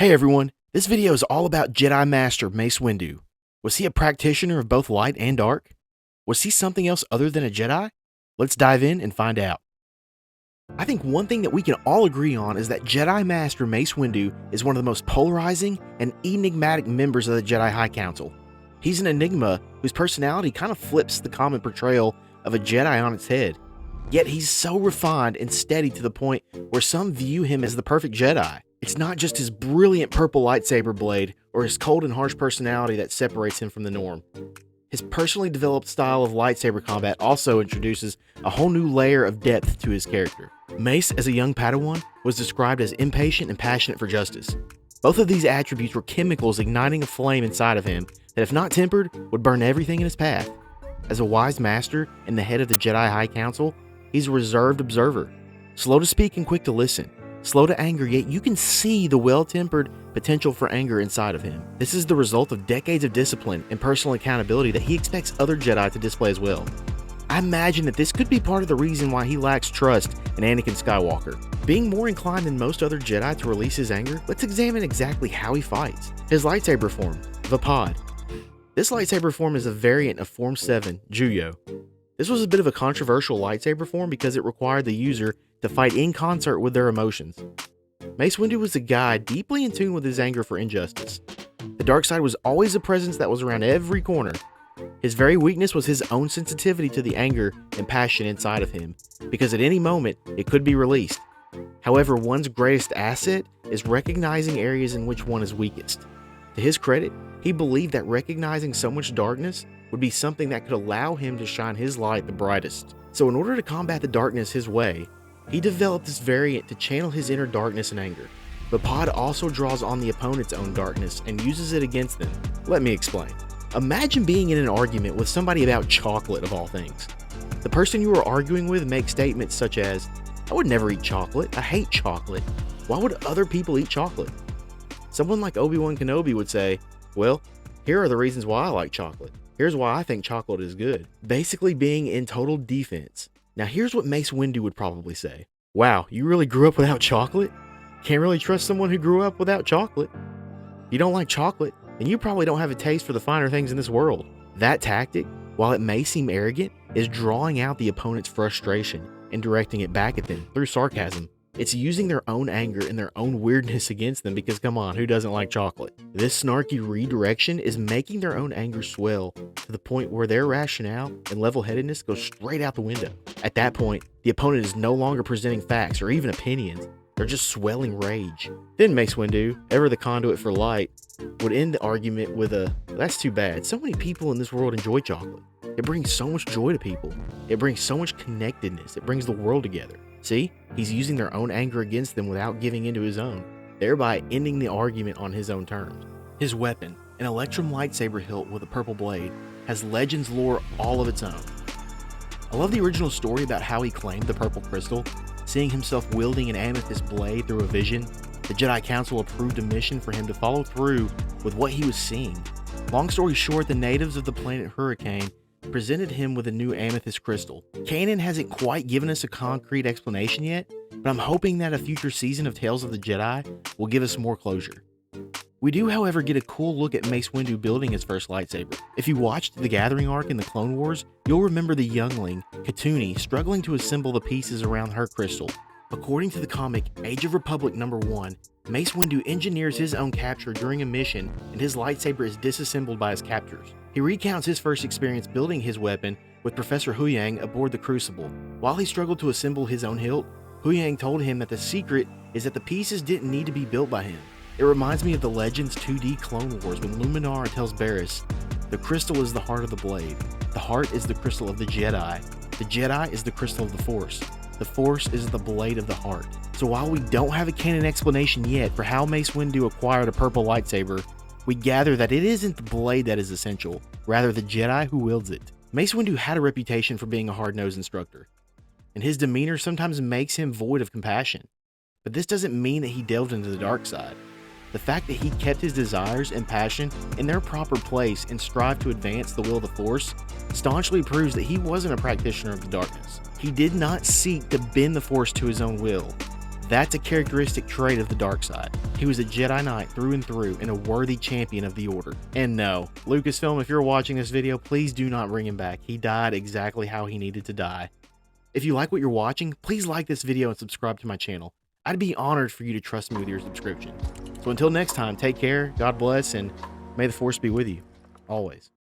Hey everyone, this video is all about Jedi Master Mace Windu. Was he a practitioner of both light and dark? Was he something else other than a Jedi? Let's dive in and find out. I think one thing that we can all agree on is that Jedi Master Mace Windu is one of the most polarizing and enigmatic members of the Jedi High Council. He's an enigma whose personality kind of flips the common portrayal of a Jedi on its head. Yet he's so refined and steady to the point where some view him as the perfect Jedi. It's not just his brilliant purple lightsaber blade or his cold and harsh personality that separates him from the norm. His personally developed style of lightsaber combat also introduces a whole new layer of depth to his character. Mace, as a young Padawan, was described as impatient and passionate for justice. Both of these attributes were chemicals igniting a flame inside of him that, if not tempered, would burn everything in his path. As a wise master and the head of the Jedi High Council, he's a reserved observer, slow to speak and quick to listen. Slow to anger, yet you can see the well-tempered potential for anger inside of him. This is the result of decades of discipline and personal accountability that he expects other Jedi to display as well. I imagine that this could be part of the reason why he lacks trust in Anakin Skywalker. Being more inclined than most other Jedi to release his anger, let's examine exactly how he fights. His lightsaber form, Vaapad. This lightsaber form is a variant of Form 7, Juyo. This was a bit of a controversial lightsaber form because it required the user to fight in concert with their emotions. Mace Windu was a guy deeply in tune with his anger for injustice. The dark side was always a presence that was around every corner. His very weakness was his own sensitivity to the anger and passion inside of him, because at any moment it could be released. However, one's greatest asset is recognizing areas in which one is weakest. To his credit, he believed that recognizing so much darkness would be something that could allow him to shine his light the brightest. So in order to combat the darkness his way, he developed this variant to channel his inner darkness and anger. Vaapad also draws on the opponent's own darkness and uses it against them. Let me explain. Imagine being in an argument with somebody about chocolate of all things. The person you are arguing with makes statements such as, "I would never eat chocolate, I hate chocolate. Why would other people eat chocolate?" Someone like Obi-Wan Kenobi would say, "Well, here are the reasons why I like chocolate. Here's why I think chocolate is good." Basically being in total defense. Now here's what Mace Windu would probably say. "Wow, you really grew up without chocolate? Can't really trust someone who grew up without chocolate. If you don't like chocolate, then you probably don't have a taste for the finer things in this world." That tactic, while it may seem arrogant, is drawing out the opponent's frustration and directing it back at them through sarcasm. It's using their own anger and their own weirdness against them because, come on, who doesn't like chocolate? This snarky redirection is making their own anger swell to the point where their rationale and level-headedness go straight out the window. At that point, the opponent is no longer presenting facts or even opinions. They're just swelling rage. Then Mace Windu, ever the conduit for light, would end the argument with a, "That's too bad. So many people in this world enjoy chocolate. It brings so much joy to people. It brings so much connectedness. It brings the world together." See, he's using their own anger against them without giving into his own, thereby ending the argument on his own terms. His weapon, an Electrum lightsaber hilt with a purple blade, has Legends lore all of its own. I love the original story about how he claimed the purple crystal, seeing himself wielding an amethyst blade through a vision. The Jedi Council approved a mission for him to follow through with what he was seeing. Long story short, the natives of the planet Hurricane presented him with a new amethyst crystal. Canon hasn't quite given us a concrete explanation yet, but I'm hoping that a future season of Tales of the Jedi will give us more closure. We do, however, get a cool look at Mace Windu building his first lightsaber. If you watched the Gathering arc in the Clone Wars, you'll remember the youngling, Katuni, struggling to assemble the pieces around her crystal. According to the comic Age of Republic #1, Mace Windu engineers his own capture during a mission, and his lightsaber is disassembled by his captors. He recounts his first experience building his weapon with Professor Huyang aboard the Crucible. While he struggled to assemble his own hilt, Huyang told him that the secret is that the pieces didn't need to be built by him. It reminds me of the Legends 2D Clone Wars when Luminara tells Barriss, "The crystal is the heart of the blade. The heart is the crystal of the Jedi. The Jedi is the crystal of the Force. The Force is the blade of the heart." So while we don't have a canon explanation yet for how Mace Windu acquired a purple lightsaber, we gather that it isn't the blade that is essential, rather the Jedi who wields it. Mace Windu had a reputation for being a hard-nosed instructor, and his demeanor sometimes makes him void of compassion. But this doesn't mean that he delved into the dark side. The fact that he kept his desires and passion in their proper place and strived to advance the will of the Force staunchly proves that he wasn't a practitioner of the darkness. He did not seek to bend the Force to his own will. That's a characteristic trait of the dark side. He was a Jedi Knight through and through and a worthy champion of the Order. And no, Lucasfilm, if you're watching this video, please do not bring him back. He died exactly how he needed to die. If you like what you're watching, please like this video and subscribe to my channel. I'd be honored for you to trust me with your subscription. So until next time, take care, God bless, and may the Force be with you, always.